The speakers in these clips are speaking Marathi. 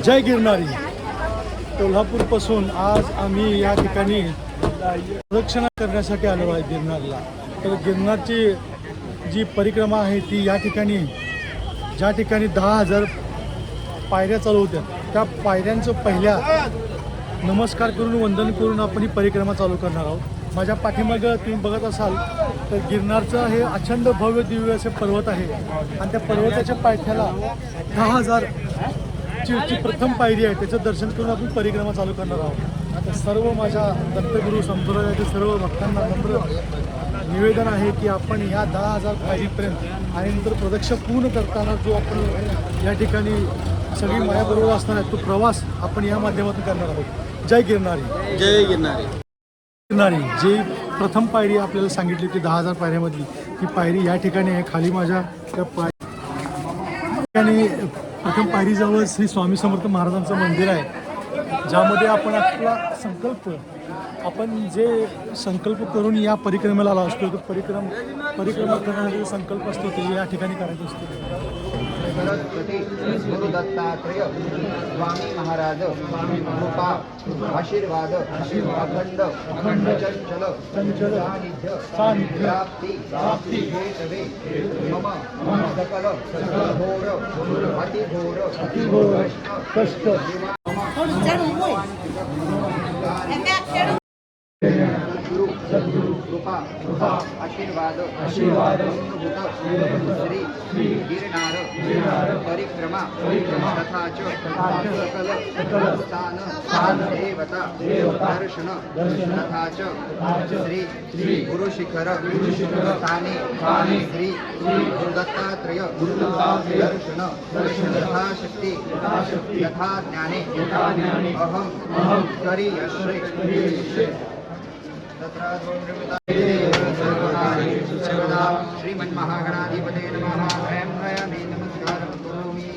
जय गिरनारी. कोल्हापूरपासून आज आम्ही या ठिकाणी प्रदक्षिणा करण्यासाठी आलो आहे गिरनारला. तर गिरनारची जी परिक्रमा आहे ती या ठिकाणी ज्या ठिकाणी 10,000 पायऱ्या चालू होत्या त्या पायऱ्यांचं पहिल्या नमस्कार करून वंदन करून आपण ही परिक्रमा चालू करणार आहोत. माझ्या पाठीमागं तुम्ही बघत असाल तर गिरनारचं हे अखंड भव्य दिव्य असे पर्वत आहे आणि त्या पर्वताच्या पायथ्याला 10,000 ची प्रथम पायरी आहे. त्याचं दर्शन करून आपण परिक्रमा चालू करणार आहोत. आता सर्व माझ्या दत्तगुरू संप्रदायातील सर्व भक्तांना नम्र निवेदन आहे की आपण ह्या 10,000 पायरीपर्यंत आणि नंतर प्रदक्षिणा पूर्ण करताना जो आपण या ठिकाणी सगळी माझ्याबरोबर असणार आहे तो प्रवास आपण या माध्यमातून करणार आहोत. जय गिरनारी. जय गिरनारी. गिरनारी जी प्रथम पायरी आपल्याला सांगितली होती 10,000 पायऱ्यामधली ती पायरी या ठिकाणी आहे. खाली माझ्या त्या ठिकाणी प्रथम पायरीजवळ श्री स्वामी समर्थ महाराजांचं मंदिर आहे ज्यामध्ये आपण आपला संकल्प आपण जे संकल्प करून या परिक्रमेला आला असतो तो परिक्रमा करण्याचा संकल्प असतो ते या ठिकाणी करायचा असतो. गुरु दत्तात्रेय स्वामी महाराज कृपा आशीर्वाद अखंड चंचल सानिध्य प्राप्ती हेतवे मम सकल घोर अतिघोर कष्ट सद्गुरु कृपा आशीर्वाद श्री गिरनार परिक्रमा तथा सकल स्थान देवता दर्शन तथा श्री गुरु शिखर स्थाने श्री गुरुदत्तात्रेय दर्शन यथाशक्ति यथा ज्ञाने अहम करिष्ये. श्रीमन्महागणाधिपते नमः. त्रयम्बकमे नमस्कारं करोमि.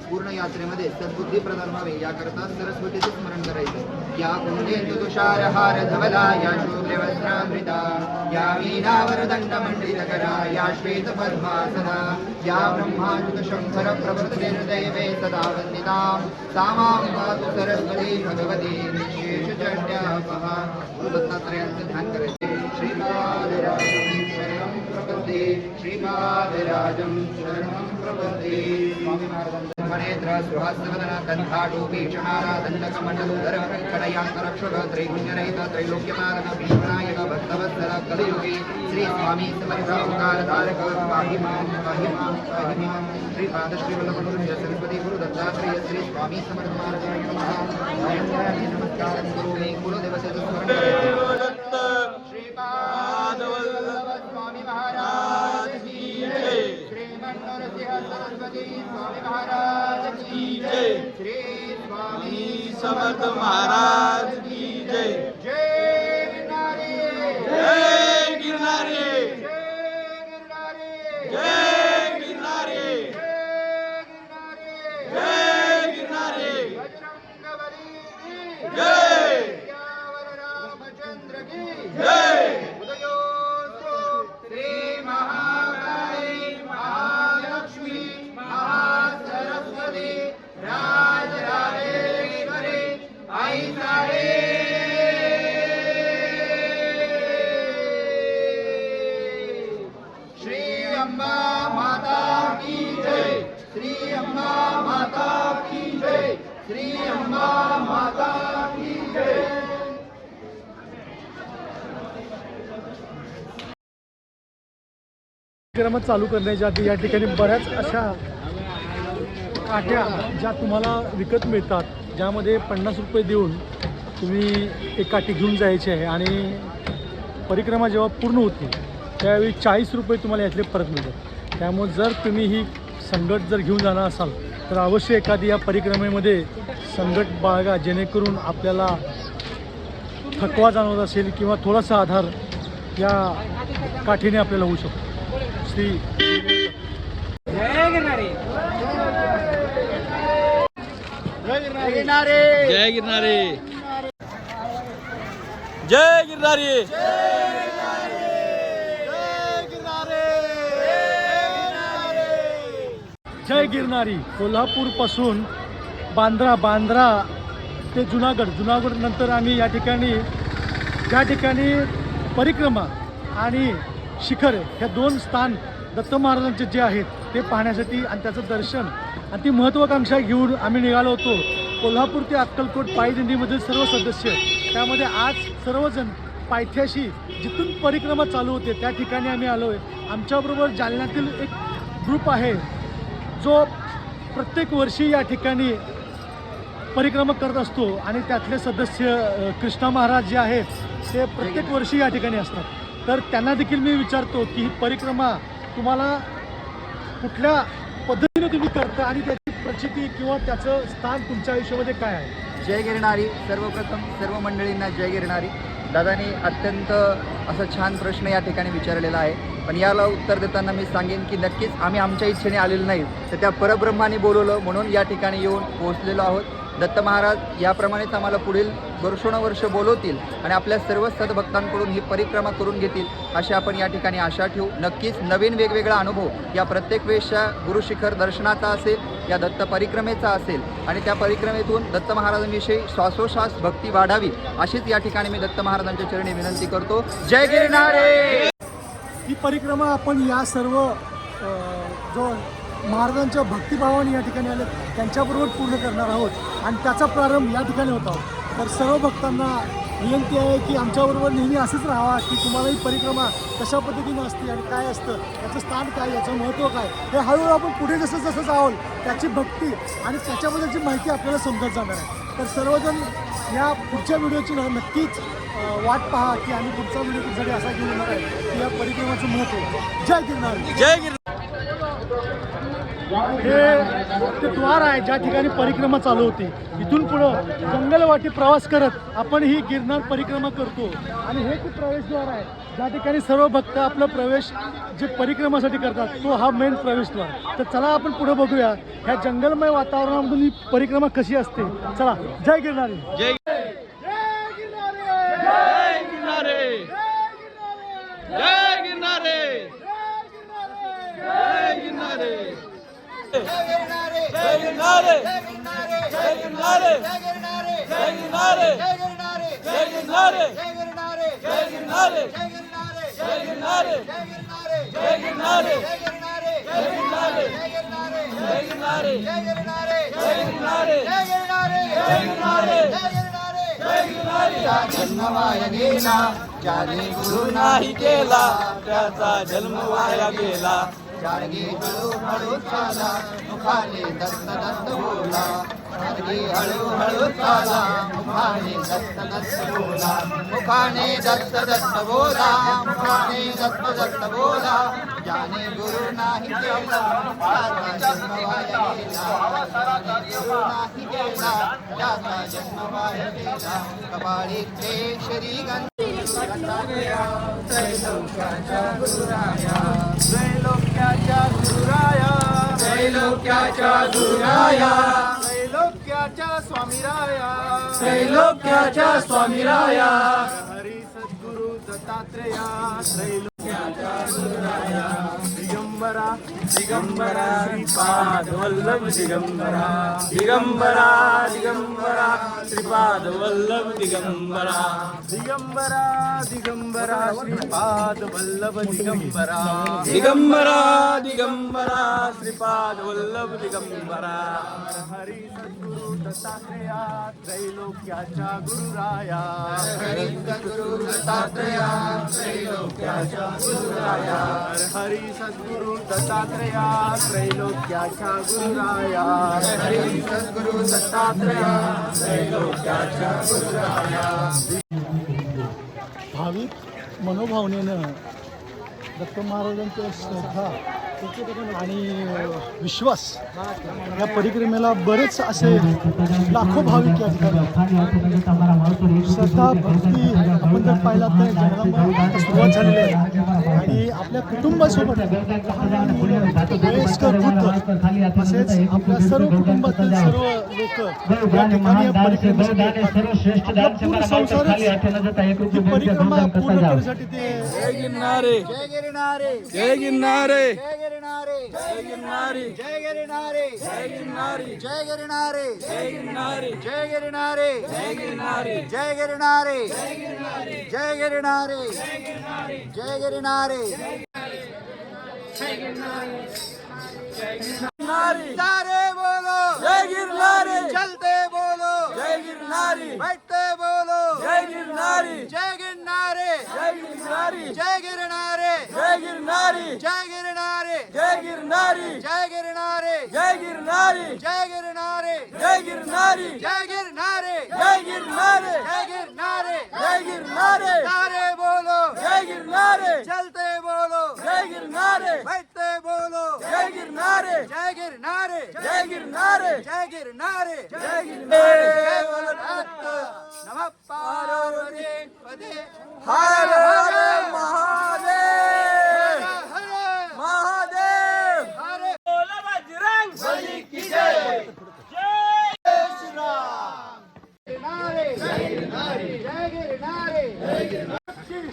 पूर्ण यात्रेमध्ये सद्बुद्धी प्रदान व्हावे याकरता सरस्वतीचे स्मरण करायचं. या कुंडेंदु तुषारहार धवला या शुभ्रवस्त्रामृता या वीणावरदंड मंडितकरा या श्वेत पद्मासना या ब्रह्माच्युत शंकर प्रवर्तते हृदये सदा वंदिता सा मां पातु सरस्वती भगवती विशेषचंड्यापहा. दत्तात्रयाचं ध्यान करायचे. श्रीपादराजं शरणं प्रपद्ये श्रीपादराजं शरणं प्रपद्ये. स्वामी महाराजांचं नेत्र सुहासवदन कंठाटोपीक्षणारा दंडकमंडलोदर कटयांतरक्षक त्रैगुण्यरहित त्रैलोक्यपालक विश्वनायक भक्तवत्सल कलियुगे श्री स्वामी समर्थ ओंकारधारक पाहि मां पाहि मां पाहि मां. श्रीपाद श्रीवल्लभगुरुंज सरस्वती गुरु दत्तात्रेय श्री स्वामी समर्थ महाराजांना नमः. नमस्कारं करोमि. कुलदेवतेचं स्मरण करायचं. श्रीपाद वल्लभ स्वामी महाराज की जय. श्रीमन्नरसिंह सरस्वती स्वामी महाराज की जय. श्री स्वामी समर्थ महाराज की जय. जय गिरनारी. जय गिरनारी. जय गिरनारी. जय गिरनारी. जय गिरनारी. जय गिरनारी. बजरंगबली की जय. सियावर रामचंद्र की जय. उदयोस्तु श्री महाकाली महालक्ष्मी महासरस्वती राजराजेश्वरी आई साहेब. श्री अंबा माता की जय. श्री अंबा माता की जय. श्री अंबा माता की जय. परिक्रमा चालू करण्याच्या आधी या ठिकाणी बऱ्याच अशा काठ्या ज्या तुम्हाला विकत मिळतात ज्यामध्ये 50 रुपये देऊन तुम्ही एक काठी घेऊन जायची आहे आणि परिक्रमा जेव्हा पूर्ण होते त्यावेळी 40 रुपये तुम्हाला यातले परत मिळतात. त्यामुळे जर तुम्ही ही संगत जर घेऊन जाणार असाल तर अवश्य एखादी या परिक्रमेमध्ये संगत बाळगा जेणेकरून आपल्याला थकवा जाणवत असेल किंवा थोडासा आधार या काठीने आपल्याला होऊ शकतो. श्री जय गिरनारी. जय गिरनारी. जय गिरनारी. जय गिरनारी. जय गिरनारी. कोल्हापूरपासून बांद्रा ते जुनागड नंतर आम्ही या ठिकाणी ज्या ठिकाणी परिक्रमा आणि शिखर ह्या 2 स्थान दत्त महाराजांचे जे आहेत ते पाहण्यासाठी आणि त्याचं दर्शन आणि ती महत्त्वाकांक्षा घेऊन आम्ही निघालो होतो. कोल्हापूर ते अक्कलकोट पायदिंडीमधील सर्व सदस्य, त्यामध्ये आज सर्वजण पायथ्याशी जिथून परिक्रमा चालू होते त्या ठिकाणी आम्ही आलो आहे. आमच्याबरोबर जालन्यातील एक ग्रुप आहे जो प्रत्येक वर्षी या ठिकाणी परिक्रमा करत असतो आणि त्यातले सदस्य कृष्णा महाराज जे आहेत ते प्रत्येक वर्षी या ठिकाणी असतात. तर त्यांना देखील मी विचारतो की ही परिक्रमा तुम्हाला कुठल्या पद्धतीने तुम्ही करता आणि त्याची प्रचिती किंवा त्याचं स्थान तुमच्या आयुष्यामध्ये काय आहे? जय गिरणारी. सर्वप्रथम सर्व मंडळींना जय गिरणारी. दादाने अत्यंत असा छान प्रश्न या ठिकाणी विचारलेला आहे, पण याला उत्तर देताना मी सांगेन की नक्कीच आम्ही आमच्या इच्छेने आलेलो नाही, तर त्या परब्रह्माने बोलवलं म्हणून या ठिकाणी येऊन पोहोचलेलो आहोत. दत्त महाराज याप्रमाणेच आम्हाला पुढील वर्षोनवर्ष बोलवतील आणि आपल्या सर्व सद्भक्तांकडून ही परिक्रमा करून घेतील अशी आपण या ठिकाणी आशा ठेवू. नक्कीच नवीन वेगवेगळा अनुभव या प्रत्येक वेळेसच्या गुरुशिखर दर्शनाचा असेल, या दत्त परिक्रमेचा असेल आणि त्या परिक्रमेतून दत्त महाराजांविषयी श्वासोश्वास भक्ती वाढावी अशीच या ठिकाणी मी दत्त महाराजांच्या चरणी विनंती करतो. जय गिरणारे. ही परिक्रमा आपण या सर्व जो महाराजांच्या भक्तिभावाने या ठिकाणी आले त्यांच्याबरोबर पूर्ण करणार आहोत आणि त्याचा प्रारंभ या ठिकाणी होता. तर सर्व भक्तांना विनंती आहे की आमच्याबरोबर नेहमी असंच राहावा, की तुम्हाला ही परिक्रमा कशा पद्धतीने असते आणि काय असतं, याचं स्थान काय, याचं महत्त्व काय, हे हळूहळू आपण पुढे जसं जावं त्याची भक्ती आणि त्याच्याबद्दलची माहिती आपल्याला समजत जाणार आहे. तर सर्वजण या पुढच्या व्हिडिओची नक्कीच वाट पहा की आम्ही पुढचा व्हिडिओ तुमच्यासाठी असा घेऊन येणार आहे की या परिक्रमाचं महत्त्व. जय गिरनार. जय गिरनार. हे ते द्वार आहे ज्या ठिकाणी परिक्रमा चालू होती. इथून पुढं जंगलवाटी प्रवास करत आपण ही गिरनार परिक्रमा करतो आणि हे ते प्रवेशद्वार आहे ज्या ठिकाणी सर्व भक्त आपला प्रवेश जे परिक्रमासाठी करतात तो हा मेन प्रवेशद्वार. तर चला आपण पुढे बघूया ह्या जंगलमय वातावरणामधून ही परिक्रमा कशी असते. चला. जय गिरनारी. जय जन्म वाया गेला ज्याने गुरु नाही केला त्याचा जन्म वाया गेला. जाडगे हळूहळू चाला मुखाने दत्त दत्त बोला. जाडगे हळूहळू चाला मुखाने दत्त दत्त बोला. मुखाने दत्त दत्त बोला. मुखाने दत्त दत्त बोला. ज्याने गुरु नाही केला त्याचा जन्म वाया गेला. गुरु नाही केला त्याचा जन्म वाया गेला. कपाळी ते श्रीगंध त्रैलोक्याच्या गुरुराया. त्रैलोक्याच्या गुरुराया. त्रैलोक्याच्या गुरुराया. त्रैलोक्याच्या स्वामीराया. त्रैलोक्याच्या स्वामीराया. हरी सद्गुरु दत्तात्रेया. त्रैलोक्याच्या गुरुराया. दिगंबरा दिगंबरा श्रीपाद वल्लभ दिगंबरा. दिगंबरा दिगंबरा श्रीपाद वल्लभ दिगंबरा. दिगंबरा दिगंबरा श्रीपाद वल्लभ दिगंबरा. दिगंबरा दिगंबरा श्रीपाद वल्लभ दिगंबरा. हरी सद्गुरु दत्तात्रेया. त्रैलोक्याच्या गुरुराया. हरी सद्गुरु दत्तात्रेया. त्रैलोक्याच्या गुरुराया. हरी सद्गुरु दत्तात्रेया. त्रैलोक्याच्या गुरुराया. हरी सद्गुरु दत्तात्रेया. त्रैलोक्याच्या गुरुराया. भाविक मनोभावनेनं दत्त महाराजांच्या श्रद्धा आणि विश्वास या परिक्रमेला बरेच असे लाखो भाविक या ठिकाणी श्रद्धा भक्ती आपण जर पाहिला तर जंगलामध्ये सुरुवात झालेली आहे आणि आपल्या आपल्या कुटुंबासोबत वयस्कर वृद्ध तसेच आपल्या सर्व कुटुंबातील सर्व लोक या ठिकाणी या परिक्रमेसाठी येतात. आपला पूर्ण संसारच ही परिक्रमा पूर्ण करण्यासाठी ते जय गिरनारे जय गिरनारे जय गिरनारे जय गिरनारे जय गिरनारे जय गिरनारे जय गिरनारे जय गिरनारे जय गिरनारे जय गिरनारे जय गिरनारे जय गिरनारे जय गिरनारे जय गिरनारे गिरनारे बोलो जय गिरनारे चलते बोलो जय गिरनारे बैठते बोलो जय गिरनारे जय गिरनारे जय गिरनारे जय गिरनारे जय गिरनारे जय गिरनारे जय गिरनारे जय गिरनारे जय गिरनारे जय गिरनारे जय गिरनारे जय गिरनारे जय गिरनारे जय गिरनारे जय गिरनारे नारे बोलो जय गिरनारे चलते बोलो जय गिरनारे बैठते बोलो जय गिरनारे जय गिरनारे जय गिरनारे जय गिरनारे जय गिरनारे जय बोलो दत्त नमः पार्वती पते हर हर महादेव हर महादेव हर बोला बजरंग बली की जय गिरनारे जय गिरनारे जय गिरनारे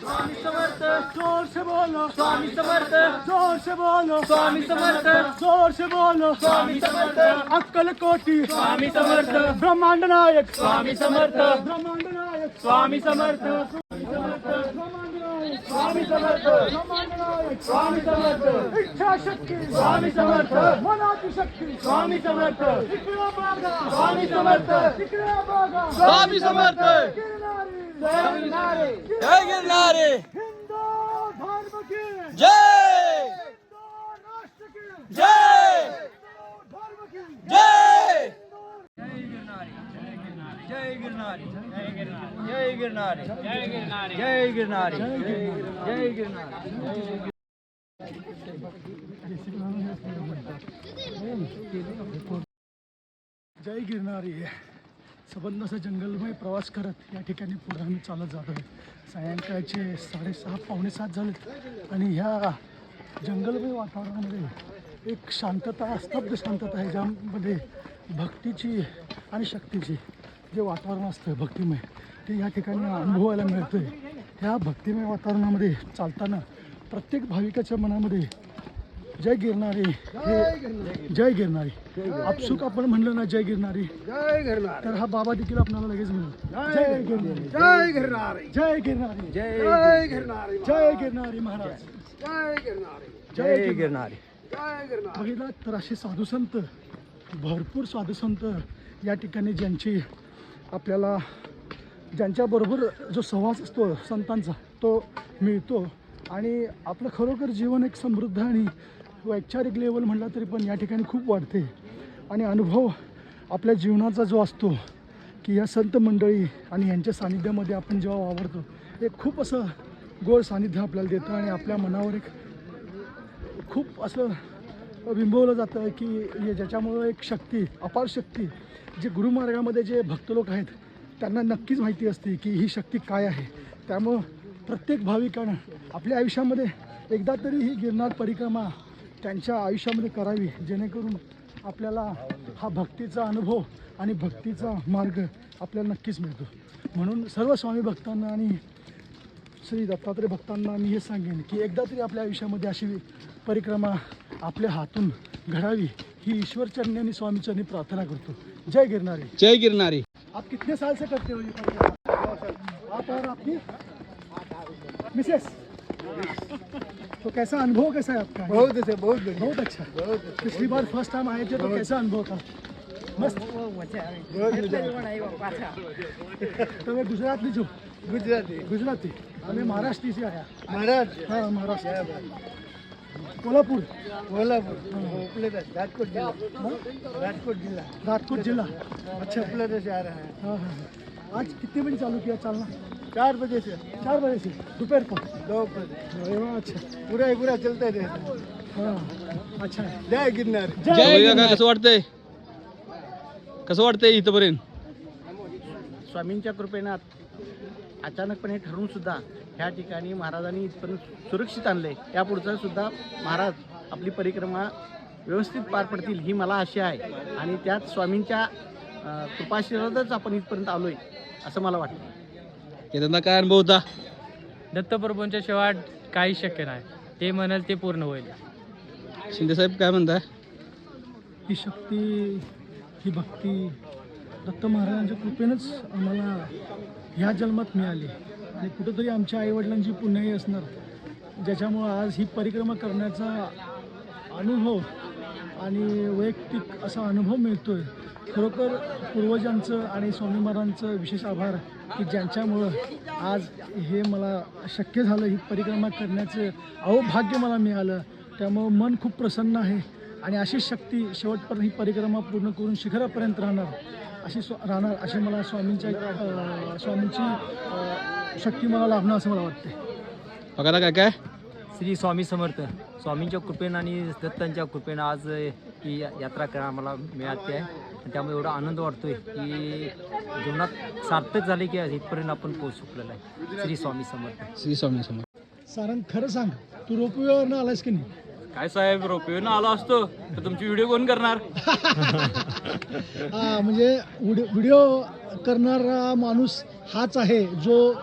स्वामी समर्थ जोर से बोलो स्वामी समर्थ जोर से बोलो स्वामी समर्थ जोर से बोलो स्वामी समर्थ अक्कल कोटी स्वामी समर्थ ब्रह्मांड नायक स्वामी समर्थ ब्रह्मांड नायक स्वामी समर्थ ब्रह्मांड नायक स्वामी समर्थ ब्रह्मांड नायक स्वामी समर्थ इच्छा शक्ती स्वामी समर्थ मनाची शक्ती स्वामी समर्थ इकडे बघा स्वामी समर्थ इकडे बघा स्वामी समर्थ गिरणारी गिरनारे जय गिरनारे हिंदू धर्म की जय हिंदू राष्ट्र की जय हिंदू धर्म की जय जय गिरनारे जय गिरनारे जय गिरनारे जय गिरनारे जय गिरणारी संबंध असं जंगलमय प्रवास करत या ठिकाणी पुढे आम्ही चालत जातो आहे. सायंकाळचे 6:30 पावणे 7 झालेत आणि ह्या जंगलमय वातावरणामध्ये एक शांतता स्तब्ध शांतता आहे ज्यामध्ये भक्तीची आणि शक्तीची जे वातावरण असतं भक्तिमय ते या ठिकाणी अनुभवायला मिळतं आहे. ह्या भक्तिमय वातावरणामध्ये चालताना प्रत्येक भाविकाच्या मनामध्ये जय गिरनारी हे जय गिरनारी आपसुक आपण म्हणलं ना जय गिरनारी तर हा बाबा देखील आपल्याला लगेच मिळेल. जय गिरनारी जय गिरनारे जय गिरनारी जय गिरनारे जय गिरनारी महाराज जय गिरनारे जय गिरनारी. जय गिरनारे बघितलं तर असे साधुसंत भरपूर साधुसंत या ठिकाणी ज्यांची आपल्याला ज्यांच्याबरोबर जो सहवास असतो संतांचा तो मिळतो आणि आपलं खरोखर जीवन एक समृद्ध आणि वैचारिक लेवल म्हटलं तरी पण या ठिकाणी खूप वाढते आणि अनुभव आपल्या जीवनाचा जो असतो की या संत मंडळी आणि यांच्या सानिध्यामध्ये आपण जेव्हा वावरतो एक खूप असं गोड सानिध्य आपल्याला देतं आणि आपल्या मनावर एक खूप असं बिंबवलं जातं की ज्याच्यामुळं एक शक्ती अपार शक्ती जे गुरुमार्गामध्ये जे भक्त लोक आहेत त्यांना नक्कीच माहिती असते की ही शक्ती काय आहे. त्यामुळं प्रत्येक भाविकानं आपल्या आयुष्यामध्ये एकदा तरी ही गिरनार परिक्रमा त्यांच्या आयुष्यामध्ये करावी जेणेकरून आपल्याला हा भक्तीचा अनुभव आणि भक्तीचा मार्ग आपल्याला नक्कीच मिळतो. म्हणून सर्व स्वामी भक्तांना आणि श्री दत्तात्रय भक्तांना मी हे सांगेन की एकदा तरी आपल्या आयुष्यामध्ये अशी परिक्रमा आपल्या हातून घडावी ही ईश्वर चरणी आणि स्वामी चरणी प्रार्थना करतो. जय गिरनारी. जय गिरनारी. आप कितने साल से करते हो ये परिक्रमा? आप और आपकी मिसेस तो कैसा अनुभव कैसा है आपका? बहुत अच्छा बहुत अच्छा. पिछली बार फर्स्ट टाइम आए थे तो कैसा अनुभव था? मस्त. તમે ગુજરાતની છો? ગુજરાતી. અમે મહારાષ્ટ્રથી આયા. હા મહારાષ્ટ્ર. कोल्हापूर. राजकोट जिला. अच्छा. हाँ हाँ. आज कितने बजे चालू किया चलना? 4 बजे से. दोपहर को. अरे वाह अच्छा. पूरा चलता रहता. हाँ अच्छा. जय गिरनार. कसं वाटतंय इथपर्यंत? स्वामींच्या कृपेनं अचानकपणे ठरवून सुद्धा ह्या ठिकाणी महाराजांनी इथपर्यंत सुरक्षित आणले. यापुढचं सुद्धा महाराज आपली परिक्रमा व्यवस्थित पार पडतील ही मला आशा आहे आणि त्यात स्वामींच्या कृपाशीर्वादच आपण इथपर्यंत आलो आहे असं मला वाटतं. केदारनाथ काय अनुभव होता? दत्तप्रभूंच्या शिवाय काही शक्य नाही. ते म्हणाल ते पूर्ण होईल. शिंदेसाहेब काय म्हणताय? ही शक्ती, ही भक्ती दत्त महाराजांच्या कृपेनंच आम्हाला ह्या जन्मात मिळाली आणि कुठंतरी आमच्या आईवडिलांची पुण्याई असणार ज्याच्यामुळं आज ही परिक्रमा करण्याचा अनुभव आणि वैयक्तिक असा अनुभव मिळतो आहे. खरोखर पूर्वजांचं आणि स्वामी महाराजांचं विशेष आभार की ज्यांच्यामुळं आज हे मला शक्य झालं, ही परिक्रमा करण्याचं भाग्य मला मिळालं. त्यामुळं मन खूप प्रसन्न आहे आणि अशीच शक्ती शेवटपर्यंत ही परिक्रमा पूर्ण करून शिखरापर्यंत राहणार अशी मला स्वामींची शक्ती मला लाभणं असं मला वाटते. बघा काय काय श्री स्वामी समर्थ स्वामींच्या कृपेनं आणि दत्तांच्या कृपेनं आज ही यात्रा करा आम्हाला मिळाली आहे आणि त्यामुळे एवढा आनंद वाटतोय की जीवनात सार्थक झाले की इथपर्यंत आपण पोहोचू शकलेलो आहे. श्री स्वामी समर्थ. श्री स्वामी समर्थ. सारंग खरं सांग, तू रोपवेवरनं आलायस की नाही? काय साहेब, रोपवेनं आलो असतो तर तुमची व्हिडिओ कोण करणार? हा, म्हणजे व्हिडिओ करणारा माणूस हाच आहे जो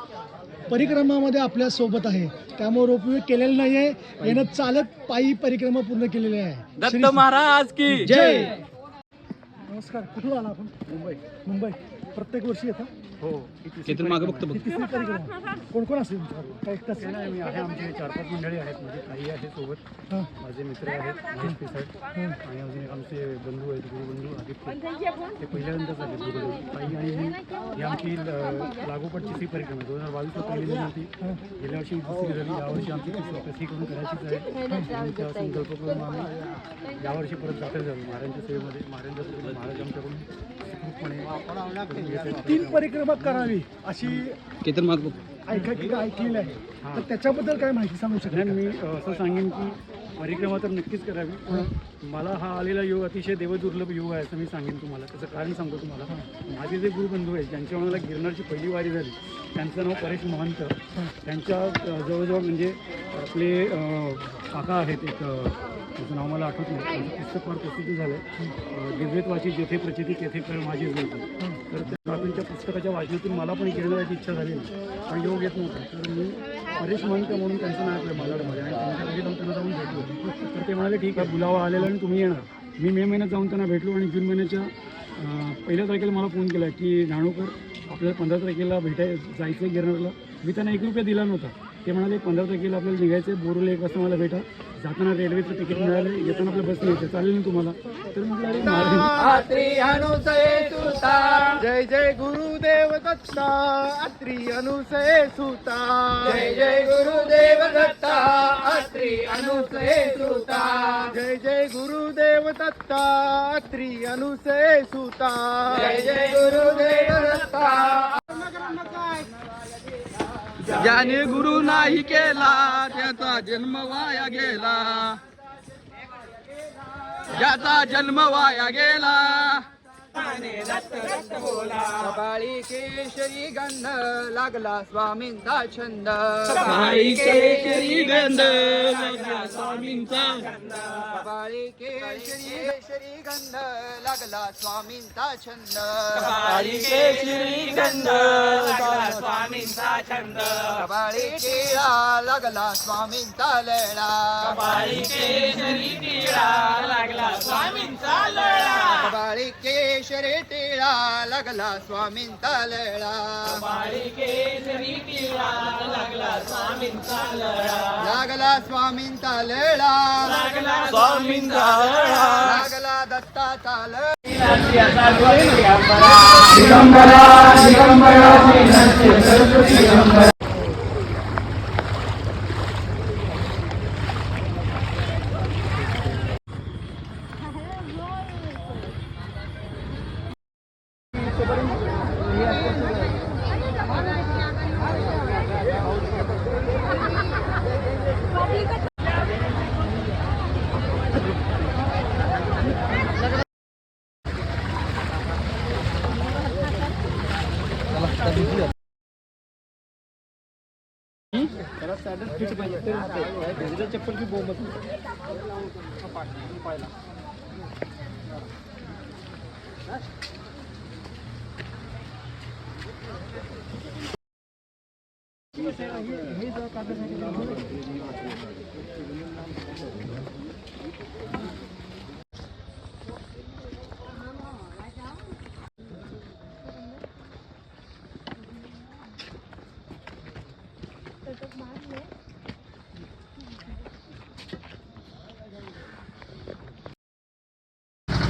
परिक्रमामध्ये आपल्या सोबत आहे. त्यामुळे रोपवे केलेलं नाही आहे, यानं चालत पायी परिक्रमा पूर्ण केलेली आहे. दत्त महाराज की जय. नमस्कार. कुठून आला आपण? मुंबई. प्रत्येक वर्षी येतं? हो. केतन मागं बघतो बघ. किती परिक्रमा? कोण कोण असेल तुमच्याबरोबर? काय एकटाच? मी आहे, आमचे 4-5 मंडळी आहेत, म्हणजे काही आहे सोबत. हां माझे मित्र आहेत महेश पिसाट आणि अजून एक आमचे बंधू आहेत, गुरुबंधू आदित्य. ते पहिल्यांदाच आले गुरुबंधू. काही आणि मी ही आमची लागोपाठ तिसरी परिक्रमा 2022ला पहिली झाली होती. गेल्या वर्षी दुसरी झाली, यावर्षी आमची तिसरी करून करायचीच आहे. आणि त्या संकल्प करून आम्ही यावर्षी परत दाखल झालो महाराजांच्या सेवेमध्ये. महाराज आमच्याकडून सुखरूपपणे 3 परिक्रमा करावी अशी केतन माग बघ. ऐकलेलं आहे. तर त्याच्याबद्दल काय माहिती सांगू शकणार? मी असं सांगेन की परिक्रमा तर नक्कीच करावी, पण मला हा आलेला योग अतिशय देवदुर्लभ योग आहे असं मी सांगेन तुम्हाला. त्याचं कारण सांगतो तुम्हाला. माझे जे गुरुबंधू आहेत ज्यांच्या मला गिरनारची पहिली वारी झाली, त्यांचं नाव परेश महंत. त्यांच्या जवळजवळ म्हणजे आपले काका आहेत, एक त्याचं नाव मला आठवत नाही, त्यांचं पुस्तक फार प्रसिद्ध झालं आहे, दिव्यत्वाची जेथे प्रचिती तेथे कर माझी होती. तर त्या काकांच्या पुस्तकाच्या वाचनातून मला पण गिरणाराची इच्छा झाली, पण योग येत नव्हता. तर मी परेश महंत म्हणून त्यांचं नाव आपलं मालाडमध्ये आणि त्यांच्याकडे जाऊन त्यांना जाऊन भेटलो. तर ते म्हणाले ठीक आहे, बुलावा आलेला आणि तुम्ही येणार. मी मे महिन्यात जाऊन त्यांना भेटलो आणि जून महिन्याच्या 1 तारखेला मला फोन केला की नाणूकर आपल्याला 15 तारखेला जायचं आहे गिरणारला. मी त्यांना 1 रुपया दिला नव्हता. ते म्हणाले 15 तारखेला आपल्याला निघायचं आहे, बोरूला 1 वाजता मला भेटा. जाताना रेल्वेचं तिकीट मिळालं, येताना आपल्या बस नाही चालेल ना तुम्हाला? तर म्हटलं अरे जय जय गुरुदेव दत्ता अत्री अनुसये सुता. जय जय गुरुदेव दत्ता अत्री अनुसये सुता. जय जय गुरुदेव दत्ता अत्री अनुसये सुता. जय जय गुरुदेव दत्ता. ज्याने गुरु नाही केला त्याचा जन्म वाया गेला. ज्याचा जन्म वाया गेला. सकाळी केशरी गंध लागला स्वामींचा छंद. सकाळी केशरी गंध लागला स्वामींचा. सकाळी केशरी गंध लागला स्वामींचा छंद. सकाळी केशरी गंध लागला स्वामींचा छंद. सकाळी केळा लागला स्वामींचा लळा. सकाळी केशरी टिळा लागला स्वामींचा लळा. सकाळी केशरी टिळा लागला स्वामींचा लळा. सकाळी केशरी टिळा लागला स्वामींचा लळा. लागला स्वामींचा लळा. लागला स्वामींचा लळा. लागला दत्ताचा लळा. जरा सॅडल फिट पाहिजे चप्पल की बोमत पाहिला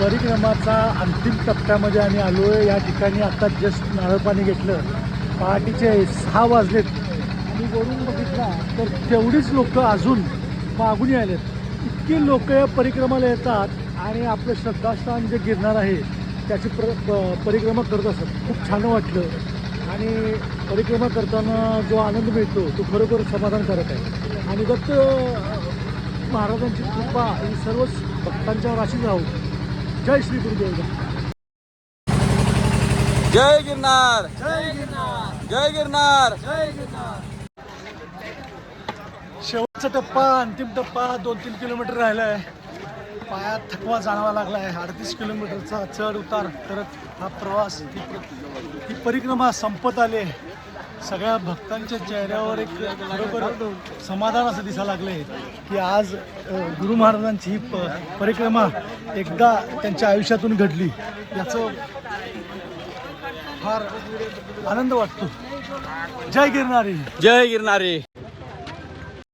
परिक्रमाचा अंतिम टप्प्यामध्ये आम्ही आलो आहे. या ठिकाणी आता जस्ट नारळ पाणी घेतलं. पहाटेचे 6 वाजलेत आणि वरून बघितला तर तेवढीच लोक अजून मागून आलेत. इतकी लोक या परिक्रमाला येतात आणि आपलं श्रद्धास्थान जे गिरनार आहे त्याची परिक्रमा करत असतात. खूप छान वाटलं आणि परिक्रमा करताना जो आनंद मिळतो तो खरोखर समाधानकारक आहे. आणि दत्त महाराजांची कृपा ही सर्वच भक्तांच्यावर अशीच राहू. जय श्री गुरुदेव. जय गिरनार, जय गिरनार. शेवटचा टप्पा, अंतिम टप्पा 2-3 किलोमीटर राहिला आहे. पायात थकवा जाणवा लागला आहे. 38 किलोमीटरचा चढ उतार करत हा प्रवास, ही परिक्रमा संपत आली आहे. सगळ्या भक्तांच्या चेहऱ्यावर एक खरोखर समाधान असं दिसायला लागले की आज गुरु महाराजांची ही परिक्रमा एकदा त्यांच्या आयुष्यातून घडली. याचं फार आनंद वाटतो. जय गिरनारी. जय गिरनारी.